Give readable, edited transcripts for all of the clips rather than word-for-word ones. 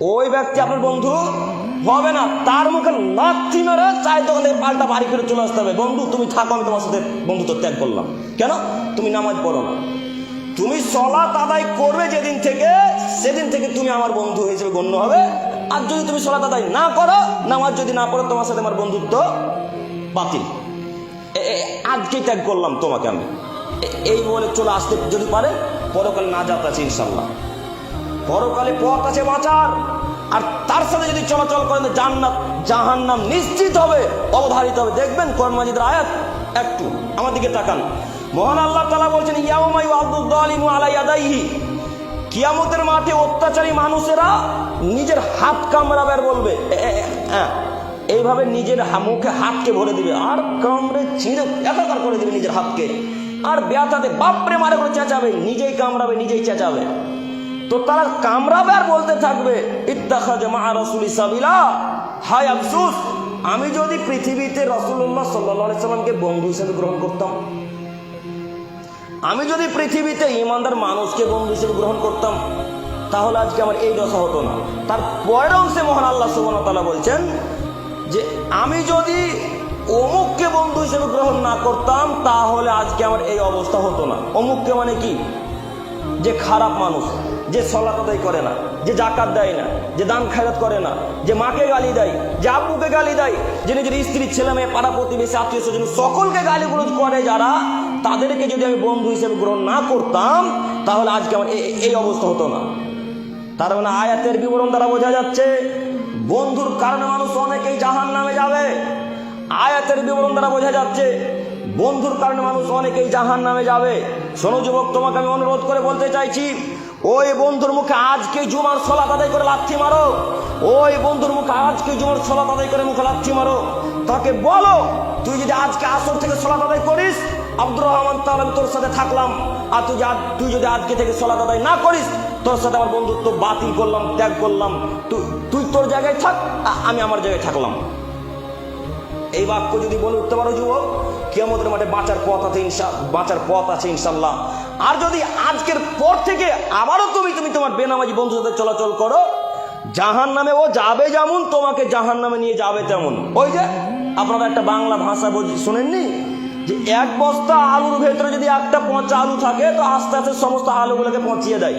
ওই ব্যক্তি আপনার বন্ধু হবে না, তার মুখে লাথি মেরে চাই দোকান থেকে পাল্টা বাড়ি ফিরে চলে আসতে হবে। বন্ধু তুমি থাকো, আমি তোমার সাথে বন্ধুত্ব ত্যাগ করলাম। কেন? তুমি নামাজ পড়ো না, তুমি সালাত আদায় করবে যেদিন থেকে, সেদিন থেকে তুমি আমার বন্ধু হিসেবে গণ্য হবে। আর যদি তুমি সালাত আদায় না করো, নামাজ যদি না পড়ো, তোমার সাথে আমার বন্ধুত্ব বাতিল। আজকে ত্যাগ করলাম তোমাকে আমি, এই বলে চলে আসতে যদি পারে, পরকালে নাজাত আছে ইনশাল্লাহ, পরকালে পথ আছে বাঁচার। আর তার সাথে যদি চলাচল করেন, জান্নাত জাহান্নাম নিশ্চিত হবে, অবধারিত হবে। দেখবেন কোরআন মাজিদের আয়াত, একটু আমার দিকে তাকান। মহান আল্লাহ তাআলা বলছেন, ইয়াউমা ইউআদ্দুয যালিমু আলা ইয়াদাইহি, কিয়ামতের মাঠে অত্যাচারী মানুষেরা নিজের হাত কামড়াবে আর বলবে, এইভাবে নিজের মুখে হাতকে ভরে দিবে আর কামড়ে ছিঁড়ে একাকার করে দিবে নিজের হাতকে, আর ব্যথাতে বাপরে মারে করে চেঁচাবে, নিজেই কামড়াবে নিজেই চেঁচাবে। তো তারা কামড়াবে আর বলতে থাকবে, ইত্তাখাযা মা রাসূলি সাবিলা, হায় আফসোস, আমি যদি পৃথিবীতে রাসূলুল্লাহ সাল্লাল্লাহু আলাইহি সাল্লামকে বন্ধু হিসেবে গ্রহণ করতাম, আমি যদি পৃথিবীতে ঈমানদার মানুষকে বন্ধু হিসেবে গ্রহণ করতাম, তাহলে আজকে আমার এই দশা হতো না। তার পরের অংশে মহান আল্লাহ সুবহানাহু ওয়া তাআলা বলছেন যে আমি যদি অমুককে বন্ধু হিসেবে গ্রহণ না করতাম, তাহলে আজকে আমার এই অবস্থা হতো না। অমুককে মানে কি? যে খারাপ মানুষ, যে সালাত আদায় করে না, যে যাকাত দেয় না, যে দান খায়রাত করে না, যে মাকে গালি দেয়, যে আব্বুকে গালি দেয়, যে নিজের স্ত্রী ছেলে মেয়ে পাড়া প্রতিবেশী আত্মীয় স্বজন সকলকে গালিগুলোজ করে যারা, তাদেরকে যদি আমি বন্ধু হিসেবে গ্রহণ না করতাম, তাহলে আজকে আমার এই অবস্থা হতো না। তার মানে আয়াতের বিবরণ দ্বারা বোঝা যাচ্ছে বন্ধুর কারণে মানুষ অনেকেই জাহান্নামে যাবে। আয়াতের বিবরণ দ্বারা বোঝা যাচ্ছে বন্ধুর কারণে মানুষ অনেকেই জাহান্নামে যাবে। শোনো যুবক, তোমাকে আমি অনুরোধ করে বলতে চাইছি, ওই বন্ধুর মুখে আজকে জুমার সালাত আদায় করে লাথি মারো, ওই বন্ধুর মুখে আজকে জুমার সালাত আদায় করে মুখে লাথি মারো। তাকে বলো, তুই যদি আজকে আসর থেকে সালাত আদায় করিস, আব্দুর রহমান তাহলে আমি তোর সাথে থাকলাম, আর তুই যদি আজকে থেকে সালাত আদায় না করিস, তোর সাথে আমার বন্ধুত্ব বাতিল করলাম, ত্যাগ করলাম। তুই তোর জায়গায় থাক, আমি আমার জায়গায় থাকলাম। এই বাক্য যদি বলে উঠতে পারো যুবক, কিয়ামতের মাঠে বাঁচার পথ আছে ইনশাল্লাহ। আর যদি আজকের পর থেকে আবারও তুমি তোমার বেনামাজি বন্ধুর সাথে চলাচল করো, জাহান্নামে ও যাবে যেমন, তোমাকে জাহান্নামে নিয়ে যাবে তেমন। ওই যে আপনারা একটা বাংলা ভাষা শোনেননি যে এক বস্তা আলুর ভেতরে যদি একটা পচা আলু থাকে, তো আস্তে আস্তে সমস্ত আলুগুলোকে পচিয়ে দেয়,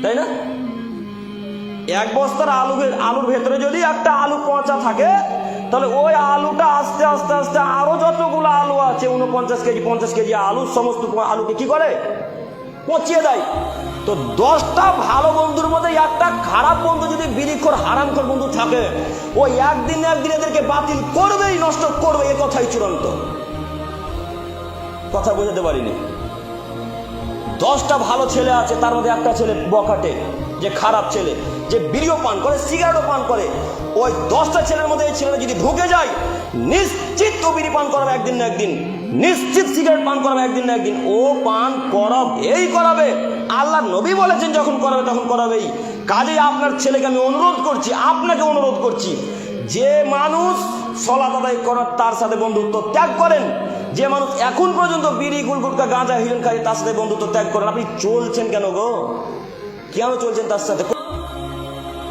তাই না? এক বস্তার আলুর ভেতরে যদি একটা আলু পচা থাকে, তাহলে ওই আলুটা আস্তে আস্তে আস্তে আরো যতগুলো আলু আছে, 49 কেজি 50 কেজি আলু, সমস্ত আলুকে কি করে? পচিয়ে দেয়। তো 10টা ভালো বন্ধুর মধ্যে একটা খারাপ বন্ধু যদি বিড়িখোর হারামখোর বন্ধু থাকে, ও একদিন এদেরকে বাতিল করবেই, নষ্ট করবে, এ কথাই চূড়ান্ত। কথা বোঝাতে পারিনি। 10টা ভালো ছেলে আছে, তার মধ্যে একটা ছেলে বখাটে, যে খারাপ ছেলে, যে বিড়িও পান করে, সিগারেটও পান করে। ওই 10টা ছেলের মধ্যে এই ছেলেটা যদি ঢুকে যায়, নিশ্চিত ও বিড়ি পান করাবে একদিন না একদিন, নিশ্চিত সিগারেট পান করাবে একদিন না একদিন। ও পান করাবে। আল্লাহ নবী বলেছেন যখন করাবে তখন করাবেই। কাজেই আপনার ছেলেকে আমি অনুরোধ করছি, আপনাকে অনুরোধ করছি, যে মানুষ সালাত আদায় করার তার সাথে বন্ধুত্ব ত্যাগ করেন, যে মানুষ এখন পর্যন্ত বিড়ি গুলগুটকা গাঁজা হিরোইন খায়, তার সাথে বন্ধুত্ব ত্যাগ করেন, আপনি চলছেন কেন গো? কেন চলছেন তার সাথে?